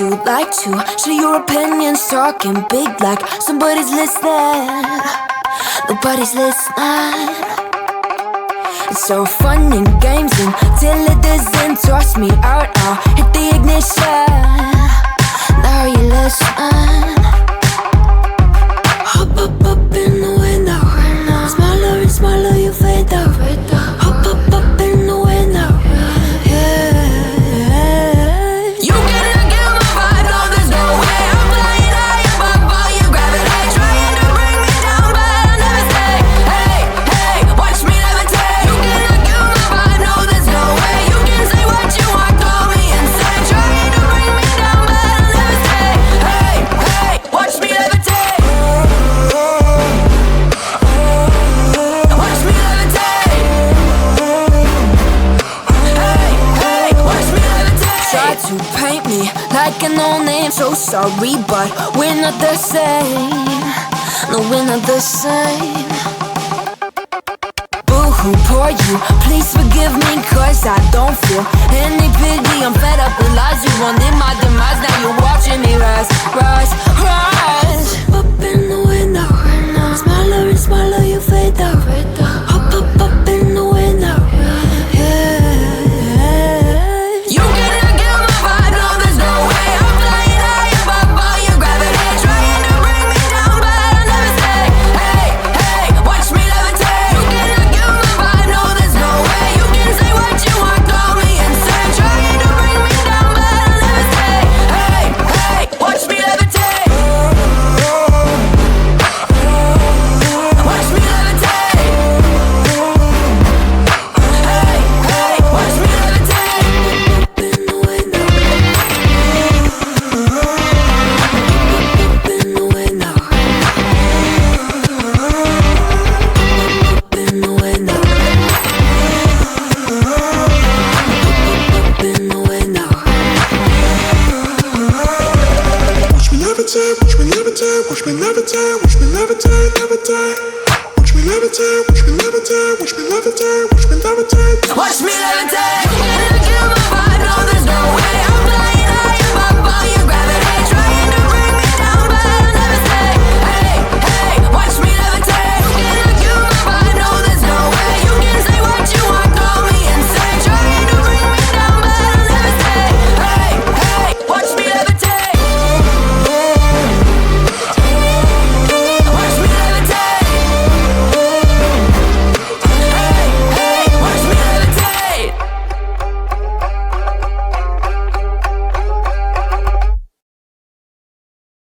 to share your opinions, talking big like somebody's listening. Nobody's listening. It's so fun and games until it doesn't. Toss me out, I'll hit the ignition. Now you listen. Hop up in the window. Smaller and smaller you fade out. Hop up in the window. Yeah. You cannot get my vibe, no there's no way. I'm flying high above all your gravity, trying to bring me down, but I'll never stay. Hey, hey, watch me levitate. You cannot get my vibe, no there's no way. You can say what you want, call me insane, trying to bring me down, but I'll never stay. Hey, hey, watch me levitate. Watch me levitate. Hey, hey, watch me levitate. Try to paint me like a no-name, so sorry, but we're not the same. No, we're not the same. Boo-hoo, poor you, please forgive me, cause I don't feel any pity. I'm fed up with lies, you wanted my demise. Now you're watching me rise, rise, rise. Up in the window, smaller and smaller you fade out. Hop up in the window, yeah. You cannot get my vibe, no there's no way. I'm flying high above all your gravity, trying to bring me down, but I'll never stay. Hey, hey, watch me levitate. You cannot get my vibe, no there's no way. You can say what you want, call me insane, trying to bring me down, but I'll never stay. Hey, hey, watch me levitate. Watch me levitate. Hey, hey, watch me levitate. Up in the window. Up in the window. Up in the window. Up in the window. Watch me levitate, watch me levitate, watch me levitate, watch me levitate, levitate. Watch me levitate, watch me levitate, watch me levitate, watch me levitate. Watch me levitate. You cannot get my vibe, no there's no way.